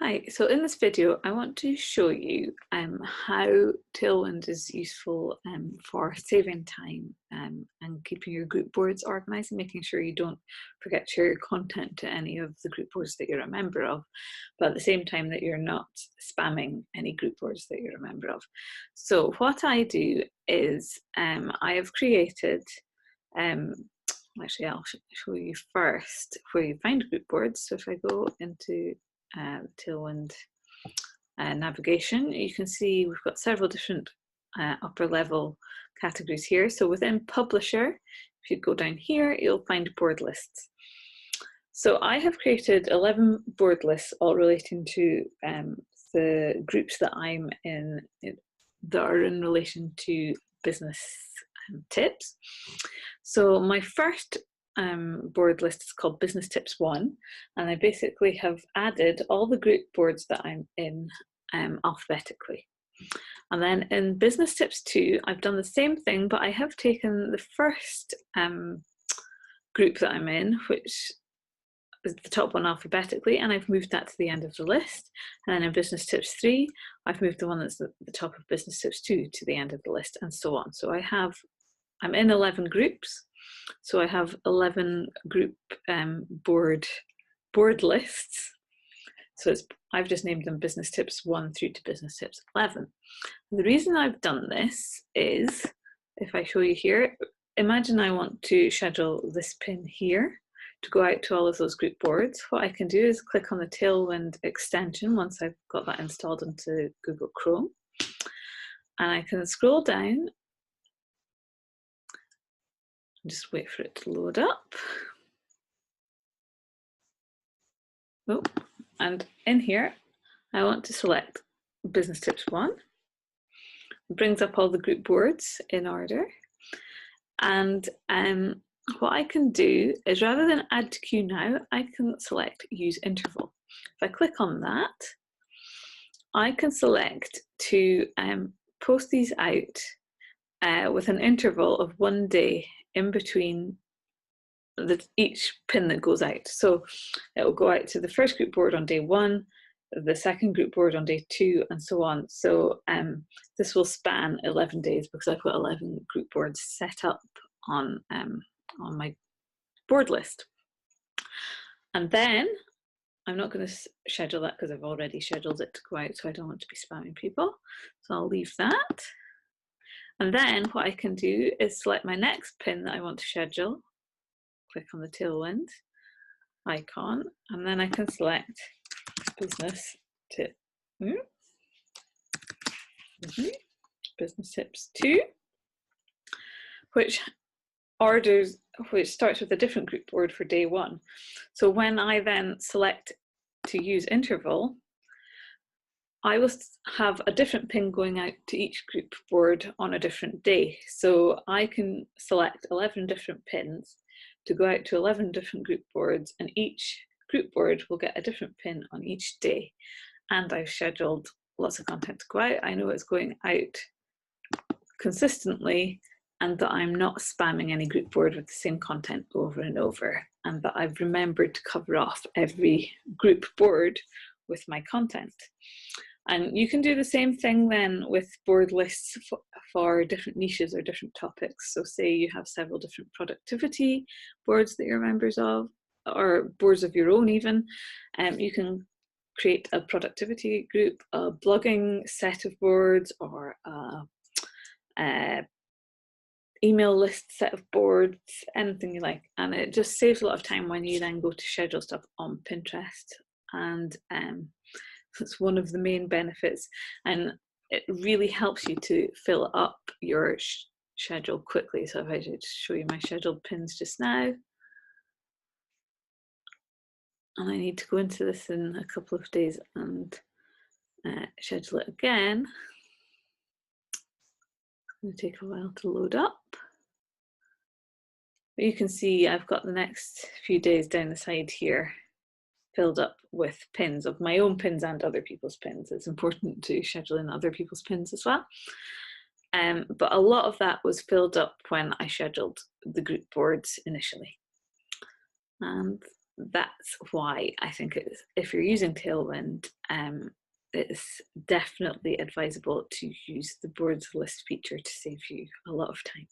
Hi, so in this video I want to show you how Tailwind is useful for saving time and keeping your group boards organised and making sure you don't forget to share your content to any of the group boards that you're a member of, but at the same time that you're not spamming any group boards that you're a member of. So what I do is I have created, actually I'll show you first where you find group boards. So if I go into Tailwind navigation, you can see we've got several different upper level categories here. So within publisher, if you go down here, you'll find board lists. So I have created 11 board lists, all relating to the groups that I'm in that are in relation to business tips. So my first board list is called Business Tips 1, and I basically have added all the group boards that I'm in alphabetically. And then in Business Tips 2, I've done the same thing, but I have taken the first group that I'm in, which is the top one alphabetically, and I've moved that to the end of the list. And then in Business Tips 3, I've moved the one that's at the top of Business Tips 2 to the end of the list, and so on. So I'm in 11 groups. So I have 11 group board lists. So I've just named them Business Tips 1 through to Business Tips 11. And the reason I've done this is, if I show you here, imagine I want to schedule this pin here to go out to all of those group boards. What I can do is click on the Tailwind extension once I've got that installed into Google Chrome. And I can scroll down, just wait for it to load up. Oh, and in here, I want to select Business Tips 1. It brings up all the group boards in order. And what I can do is, rather than add to queue now, I can select use interval. If I click on that, I can select to post these out with an interval of 1 day in between each pin that goes out. So it will go out to the first group board on day 1, the second group board on day 2, and so on. So this will span 11 days because I've got 11 group boards set up on my board list. And then I'm not going to schedule that because I've already scheduled it to go out, so I don't want to be spamming people. So I'll leave that. And then what I can do is select my next pin that I want to schedule, click on the Tailwind icon, and then I can select Business Tip, Business Tips 2, which starts with a different group board for day 1. So when I then select to use interval, I will have a different pin going out to each group board on a different day. So I can select 11 different pins to go out to 11 different group boards, and each group board will get a different pin on each day. And I've scheduled lots of content to go out. I know it's going out consistently, and that I'm not spamming any group board with the same content over and over, and that I've remembered to cover off every group board with my content. And you can do the same thing then with board lists for different niches or different topics. So say you have several different productivity boards that you're members of, or boards of your own even, you can create a productivity group, a blogging set of boards, or a email list set of boards, anything you like. And it just saves a lot of time when you then go to schedule stuff on Pinterest. And it's one of the main benefits, and it really helps you to fill up your schedule quickly. So if I just show you my scheduled pins just now, and I need to go into this in a couple of days and schedule it again. It's going to take a while to load up. But you can see I've got the next few days down the side here filled up with pins of my own pins and other people's pins. It's important to schedule in other people's pins as well. But a lot of that was filled up when I scheduled the group boards initially. And that's why I think if you're using Tailwind, it's definitely advisable to use the boards list feature to save you a lot of time.